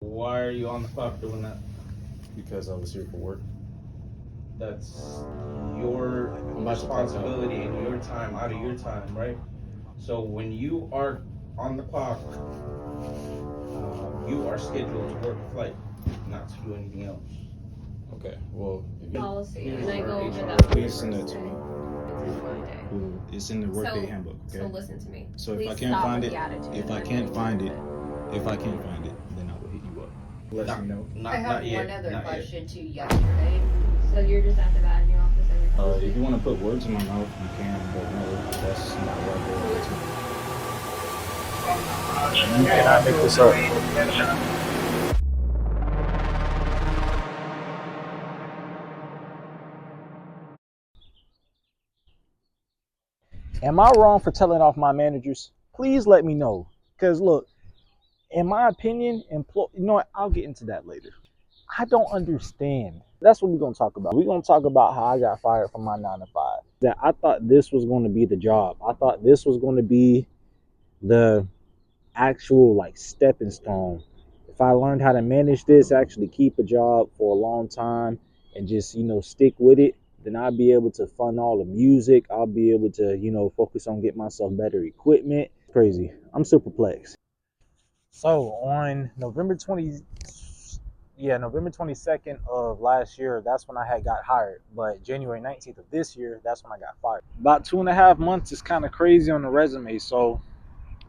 Why are you on the clock doing that? Because I was here for work. That's your I'm about to clock out. responsibility and your time out of your time, right? So when you are on the clock, you are scheduled to work a flight, not to do anything else. Okay, well, if you Policy, Here's and I our go over HR that. please send that to me. It's in Workday. Well, it's in the workday So, handbook, so okay? listen to me. So if Please I can't stop find with it, the attitude. if I I'm can't gonna find deal it, with if I can't find it, then I will hit you up. Let Not, me know. not, I have not yet. one other Not question too. Yesterday, So you're just at the badging office every time. If you want to put words in my mouth, you can, but no, that's not what I go into. You cannot make this up. Am I wrong for telling off my managers? Please let me know. Because look, in my opinion, you know what? I'll get into that later. I don't understand. That's what we're gonna talk about. We're gonna talk about how I got fired from my 9 to 5. That I thought this was gonna be the job. I thought this was gonna be the actual like stepping stone. If I learned how to manage this, actually keep a job for a long time and just, stick with it, then I'll be able to fund all the music. I'll be able to, focus on getting myself better equipment. Crazy. I'm super perplexed. So on November 22nd of last year, that's when I had got hired. But January 19th of this year, that's when I got fired. About 2.5 months is kind of crazy on the resume, so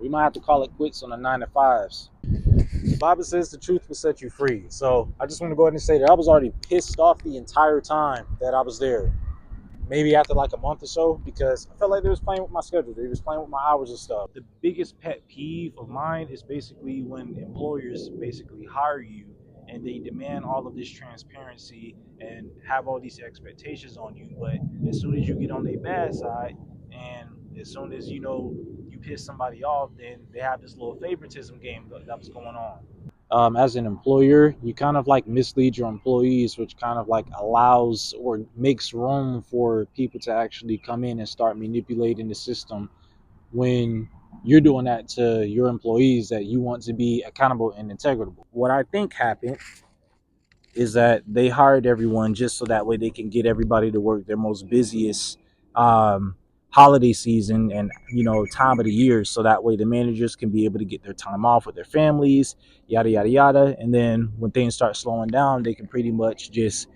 we might have to call it quits on the 9 to 5s. The Bible says the truth will set you free. So I just want to go ahead and say that I was already pissed off the entire time that I was there. Maybe after like a month or so, because I felt like they was playing with my schedule. They was playing with my hours and stuff. The biggest pet peeve of mine is basically when employers basically hire you and they demand all of this transparency and have all these expectations on you, but as soon as you get on their bad side and as soon as you piss somebody off, then they have this little favoritism game that was going on. As an employer, you kind of like mislead your employees, which kind of like allows or makes room for people to actually come in and start manipulating the system when you're doing that to your employees that you want to be accountable and integrable. What I think happened is that they hired everyone just so that way they can get everybody to work their most busiest holiday season and time of the year, so that way the managers can be able to get their time off with their families, yada yada yada. And then when things start slowing down, they can pretty much just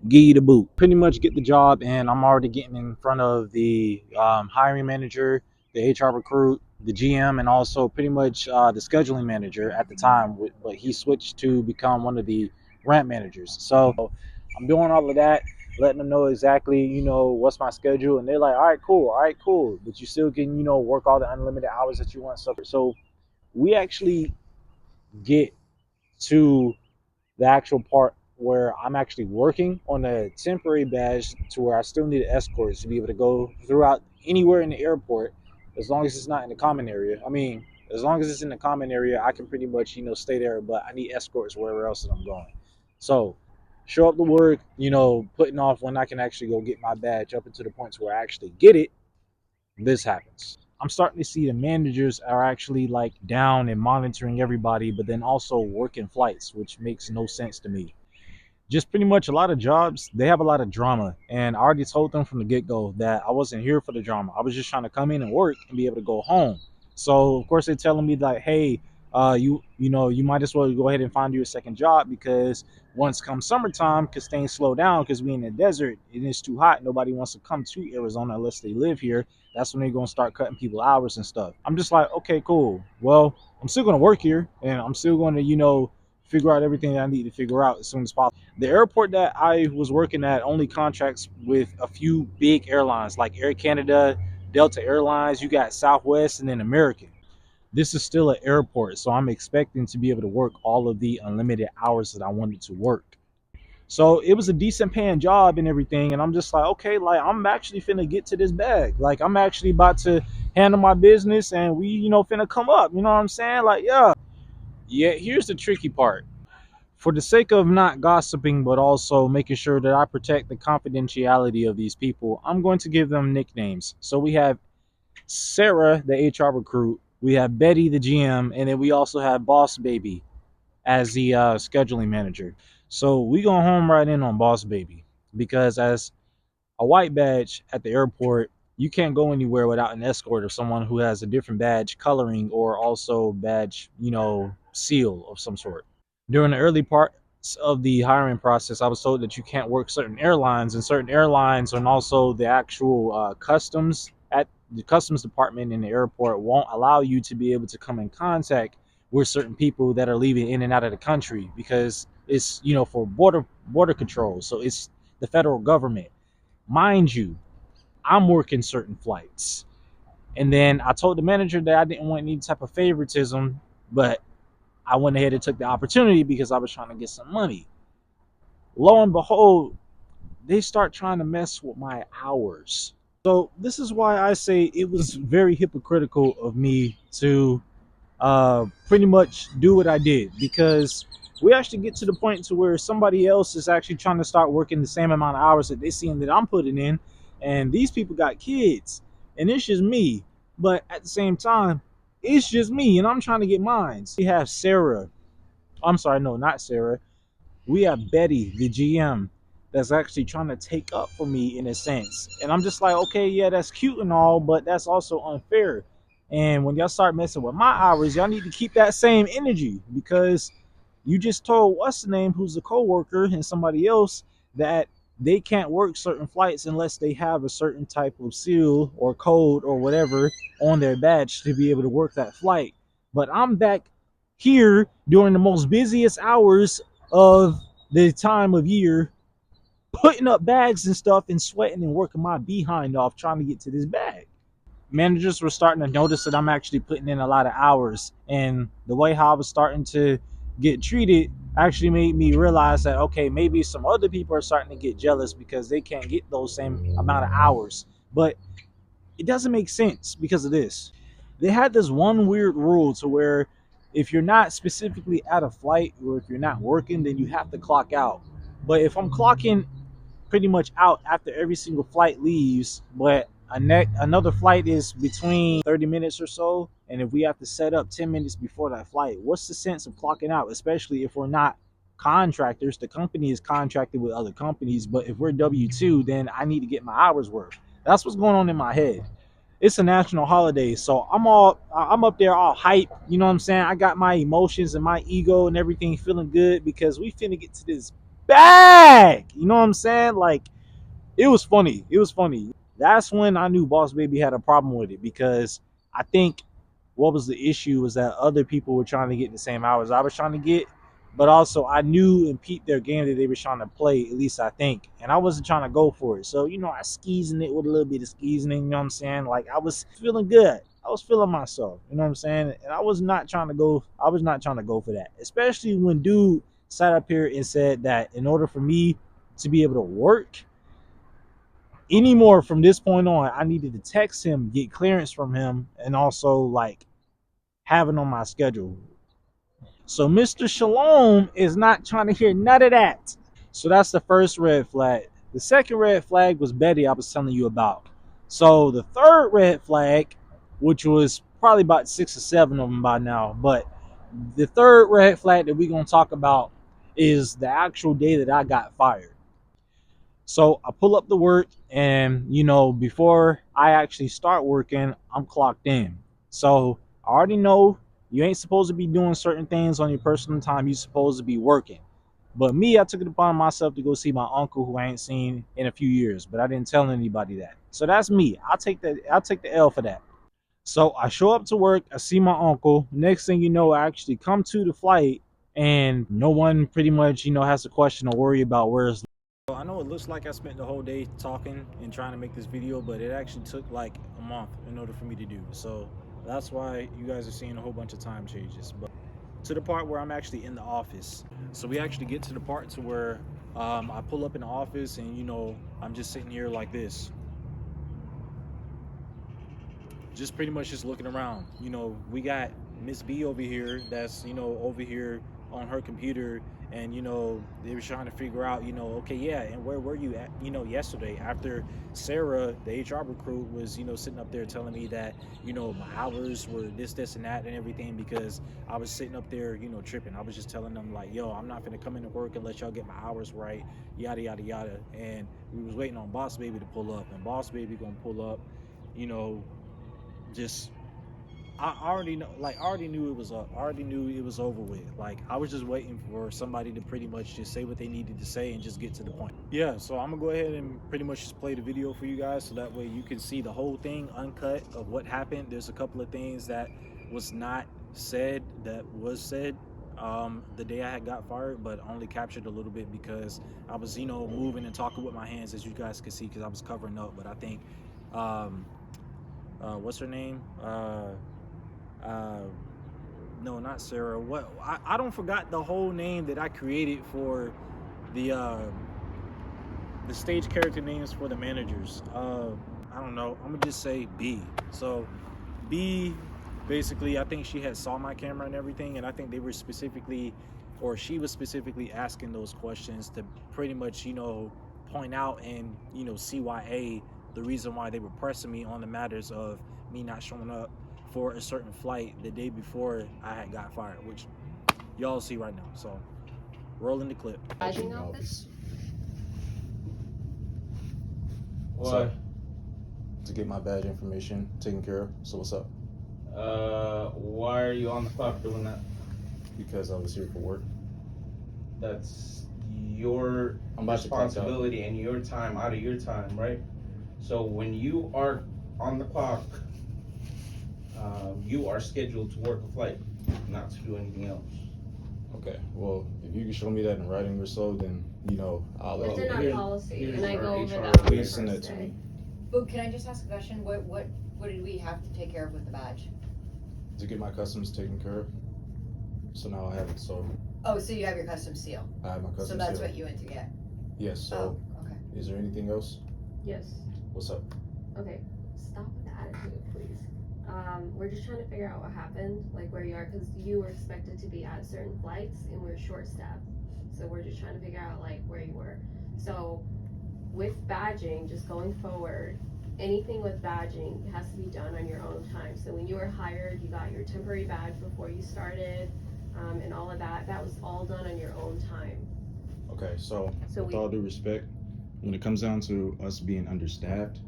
give you the boot, pretty much get the job. And I'm already getting in front of the hiring manager, the HR recruit, the GM, and also pretty much the scheduling manager at the time, but he switched to become one of the ramp managers. So I'm doing all of that, letting them know exactly, what's my schedule. And they're like, all right, cool. But you still can, work all the unlimited hours that you want. So we actually get to the actual part where I'm actually working on a temporary badge to where I still need escorts to be able to go throughout anywhere in the airport, as long as it's not in the common area. I mean, as long as it's in the common area, I can pretty much, stay there, but I need escorts wherever else that I'm going. So show up to work, putting off when I can actually go get my badge up until the points where I actually get it. This happens. I'm starting to see the managers are actually like down and monitoring everybody, but then also working flights, which makes no sense to me. Just pretty much a lot of jobs, they have a lot of drama. And I already told them from the get go that I wasn't here for the drama. I was just trying to come in and work and be able to go home. So of course they're telling me like, hey, you might as well go ahead and find you a second job, because once come summertime, because things slow down, because we in the desert and it's too hot, nobody wants to come to Arizona unless they live here. That's when they're gonna start cutting people hours and stuff. I'm just like, okay, cool. Well, I'm still gonna work here and I'm still gonna, figure out everything that I need to figure out as soon as possible. The airport that I was working at only contracts with a few big airlines like Air Canada, Delta Airlines, you got Southwest, and then American. This is still an airport, so I'm expecting to be able to work all of the unlimited hours that I wanted to work. So it was a decent paying job and everything, and I'm just like, okay, like I'm actually finna get to this bag. Like I'm actually about to handle my business, and we, finna come up. You know what I'm saying? Like, yeah. Yeah, here's the tricky part. For the sake of not gossiping, but also making sure that I protect the confidentiality of these people, I'm going to give them nicknames. So we have Sarah, the HR recruit, we have Betty, the GM, and then we also have Boss Baby. as the scheduling manager. So we go home right in on Boss Baby because as a white badge at the airport, you can't go anywhere without an escort of someone who has a different badge coloring or also badge, seal of some sort. During the early parts of the hiring process, I was told that you can't work certain airlines, and certain airlines and also the actual customs at the customs department in the airport won't allow you to be able to come in contact with certain people that are leaving in and out of the country because it's for border control. So it's the federal government. Mind you, I'm working certain flights. And then I told the manager that I didn't want any type of favoritism, but I went ahead and took the opportunity because I was trying to get some money. Lo and behold, they start trying to mess with my hours. So this is why I say it was very hypocritical of me to pretty much do what I did, because we actually get to the point to where somebody else is actually trying to start working the same amount of hours that they seeing that I'm putting in, and these people got kids, and it's just me. But at the same time, it's just me, and I'm trying to get mine. We have Sarah. I'm sorry, no, not Sarah. We have Betty, the GM, that's actually trying to take up for me in a sense. And I'm just like, okay, yeah, that's cute and all, but that's also unfair. And when y'all start messing with my hours, y'all need to keep that same energy, because you just told what's the name, who's a coworker, and somebody else that they can't work certain flights unless they have a certain type of seal or code or whatever on their badge to be able to work that flight. But I'm back here during the most busiest hours of the time of year, putting up bags and stuff and sweating and working my behind off trying to get to this bag. Managers were starting to notice that I'm actually putting in a lot of hours, and the way how I was starting to get treated actually made me realize that, okay, maybe some other people are starting to get jealous because they can't get those same amount of hours. But it doesn't make sense because of this. They had this one weird rule to where if you're not specifically at a flight or if you're not working, then you have to clock out. But if I'm clocking pretty much out after every single flight leaves, but another flight is between 30 minutes or so, and if we have to set up 10 minutes before that flight, what's the sense of clocking out, especially if we're not contractors? The company is contracted with other companies, but if we're W2, then I need to get my hours worked. That's what's going on in my head. It's a national holiday, so I'm up there all hype, you know what I'm saying? I got my emotions and my ego and everything feeling good because we finna get to this bag, you know what I'm saying? Like, it was funny. It was funny. That's when I knew Boss Baby had a problem with it, because I think what was the issue was that other people were trying to get the same hours I was trying to get, but also I knew and peeped their game that they were trying to play, at least I think, and I wasn't trying to go for it. So, I skeezing it with a little bit of skeezing, you know what I'm saying? Like, I was feeling good. I was feeling myself, you know what I'm saying? And I was not trying to go for that. Especially when dude sat up here and said that in order for me to be able to work anymore from this point on, I needed to text him, get clearance from him, and also like have it on my schedule. So Mr. Shalom is not trying to hear none of that. So that's the first red flag. The second red flag was Betty, I was telling you about. So the third red flag, which was probably about 6 or 7 of them by now, but the third red flag that we're going to talk about is the actual day that I got fired. So I pull up to work, and before I actually start working, I'm clocked in. So I already know you ain't supposed to be doing certain things on your personal time. You're supposed to be working. But me, I took it upon myself to go see my uncle, who I ain't seen in a few years, but I didn't tell anybody that. So that's me. I'll take the L for that. So I show up to work, I see my uncle. Next thing you know, I actually come to the flight, and no one pretty much, has a question or worry about where's. I know it looks like I spent the whole day talking and trying to make this video, but it actually took like a month in order for me to do. So that's why you guys are seeing a whole bunch of time changes. But to the part where I'm actually in the office. So we actually get to the part to where I pull up in the office, and I'm just sitting here like this. Just pretty much just looking around. We got Miss B over here that's, over here on her computer, and they were trying to figure out, okay, yeah, and where were you at, yesterday, after Sarah, the HR recruit, was sitting up there telling me that my hours were this and that and everything, because I was sitting up there tripping. I was just telling them like, yo, I'm not gonna come into work unless y'all get my hours right, yada yada yada. And we was waiting on Boss Baby to pull up, and Boss Baby gonna pull up, just I already know, like, I already knew it was up. I already knew it was over with. Like, I was just waiting for somebody to pretty much just say what they needed to say and just get to the point. Yeah, so I'm gonna go ahead and pretty much just play the video for you guys, so that way you can see the whole thing uncut of what happened. There's a couple of things that was not said that was said the day I had got fired, but only captured a little bit because I was moving and talking with my hands, as you guys can see, because I was covering up. But I think what's her name? No, not Sarah. What? I don't forgot the whole name that I created for the stage character names for the managers. I don't know. I'm gonna just say B. So B, basically, I think she had saw my camera and everything, and I think they were specifically, or she was specifically asking those questions to pretty much point out and CYA the reason why they were pressing me on the matters of me not showing up for a certain flight the day before I had got fired, which y'all see right now. So rolling the clip. Badging office? What? To get my badge information taken care of. So what's up? Why are you on the clock doing that? Because I was here for work. That's your I'm about to clock out. responsibility and your time out of your time, right? So when you are on the clock, you are scheduled to work a flight, not to do anything else. Okay. Well, if you can show me that in writing or so, then I'll. It's in our here's- policy, here's and I our go over HR that on the Please send first that to day. me. But can I just ask a question? What did we have to take care of with the badge? To get my customs taken care of. So now I have it. So Oh, so you have your custom seal. I have my customs. So that's seal. what you went to get. Yes. So Oh, okay. is there anything else? Yes. What's up? Okay. Stop with the attitude, please. We're just trying to figure out what happened, like where you are, because you were expected to be at certain flights and we're short-staffed. So we're just trying to figure out like where you were. So with badging, just going forward, anything with badging has to be done on your own time. So when you were hired, you got your temporary badge before you started, and all of that. That was all done on your own time. Okay. So So with we, all due respect, when it comes down to us being understaffed,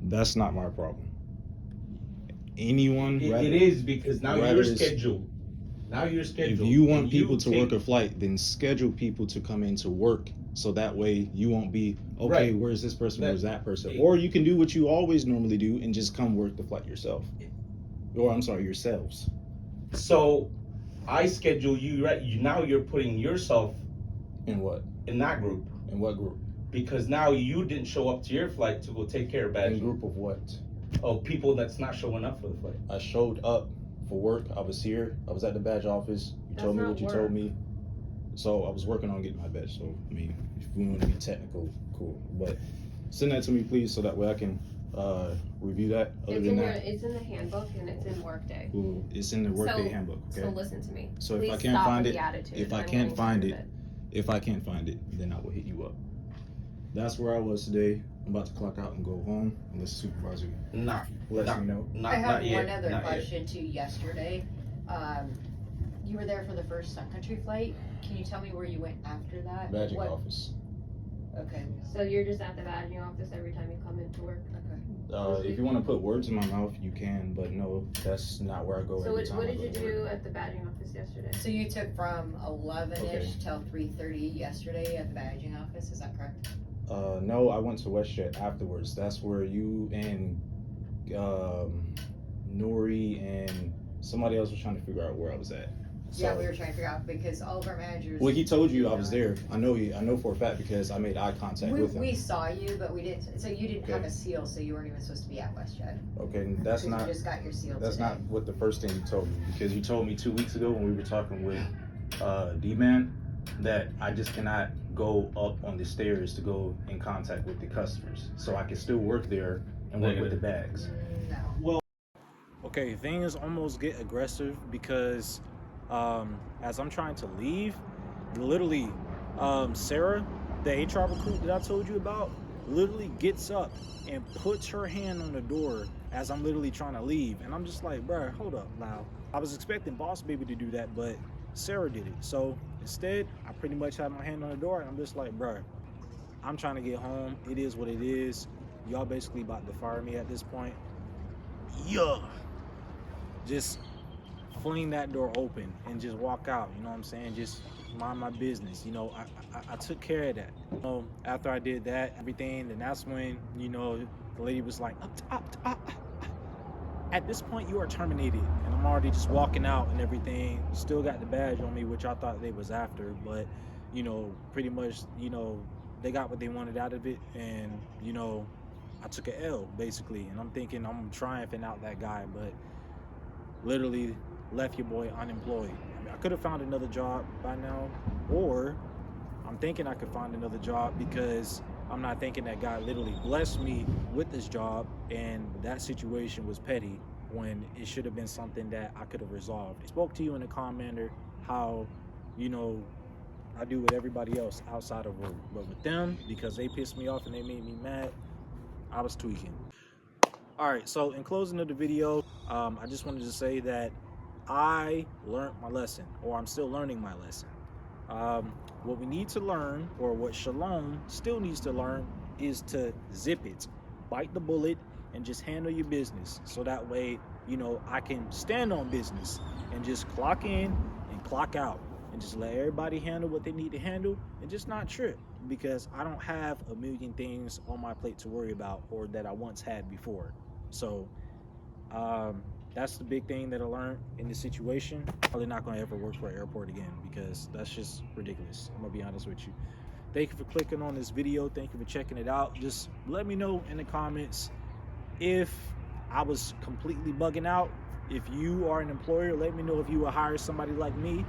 that's not my problem. Anyone, It is because now rather you're it's- scheduled. Now you're if scheduled. you want and people to work take- a flight, then schedule people to come into work, so that way you won't be okay. Right. Where's this person? That- Where's that person? Or you can do what you always normally do and just come work the flight yourself. Or I'm sorry, yourselves. So I schedule you, right? Now you're putting yourself In what? in that group In what group? because now you didn't show up to your flight to go take care of In badging. group of what? Of people that's not showing up for the flight. I showed up for work. I was here. I was at the badge office. You That's told me not what you work. told me. So I was working on getting my badge. So I mean, if we want to be technical, cool. But send that to me, please, so that way I can review that. Other it's than in that, it's in the handbook and it's in Workday. cool. It's in the workday So- handbook. Okay. So listen to me. So if Please I can't stop find with it, the attitude. if I I'm can't getting find sick it, of if I can't find it, then I will hit you up. That's where I was today. I'm about to clock out and go home unless the supervisor Nah, lets Nah. me know. not, I have not yet. one other not yet. question too. Yesterday, you were there for the first Sun Country flight. Can you tell me where you went after that? Badging What- office. Okay. So you're just at the badging office every time you come into work? Okay. If you want to put words in my mouth, you can, but no, that's not where I go So every what, time. what I did go you to work. do at the badging office yesterday? So you took from 11ish Okay. till 3:30 yesterday at the badging office. Is that correct? No, I went to WestJet afterwards. That's where you and Nori and somebody else was trying to figure out where I was at. Yeah, So- we were trying to figure out because all of our managers. Well, he told you I was there. I know for a fact because I made eye contact with him. We saw you, but we didn't. So you didn't have Okay. a seal, so you weren't even supposed to be at WestJet. Okay, that's 'Cause not You just got your seal that's today. not what the first thing you told me, because you told me 2 weeks ago when we were talking with D-Man that I just cannot go up on the stairs to go in contact with the customers, so I can still work there and work with the bags. No. Okay, things almost get aggressive because as I'm trying to leave, literally, Sarah, the HR recruit that I told you about, literally gets up and puts her hand on the door as I'm literally trying to leave. And I'm just like, bruh, hold up now. I was expecting Boss Baby to do that, but Sarah did it. So instead, I pretty much had my hand on the door, and I'm just like, bruh, I'm trying to get home. It is what it is. Y'all basically about to fire me at this point. Yeah. Just fling that door open and just walk out. You know what I'm saying? Just mind my business. You know, I took care of that. You know, after I did that, everything, then that's when, you know, the lady was like, at this point you are terminated. And I'm already just walking out and everything. Still got the badge on me, which I thought they was after, but, you know, pretty much, you know, they got what they wanted out of it. And, you know, I took a L basically. And I'm thinking I'm triumphing out that guy, but literally left your boy unemployed. I mean, I could have found another job by now, or I'm thinking I could find another job because I'm not thinking that God literally blessed me with this job and that situation was petty when it should have been something that I could have resolved. I spoke to you in the commenter how, you know, I do with everybody else outside of work, but with them, because they pissed me off and they made me mad, I was tweaking. All right, so in closing of the video, I just wanted to say that I learned my lesson, or I'm still learning my lesson. What we need to learn, or what Shalom still needs to learn, is to zip it, bite the bullet, and just handle your business. So that way, you know, I can stand on business and just clock in and clock out and just let everybody handle what they need to handle and just not trip, because I don't have a million things on my plate to worry about or that I once had before. So that's the big thing that I learned in this situation. Probably not going to ever work for an airport again, because that's just ridiculous. I'm going to be honest with you. Thank you for clicking on this video. Thank you for checking it out. Just let me know in the comments if I was completely bugging out. If you are an employer, let me know if you would hire somebody like me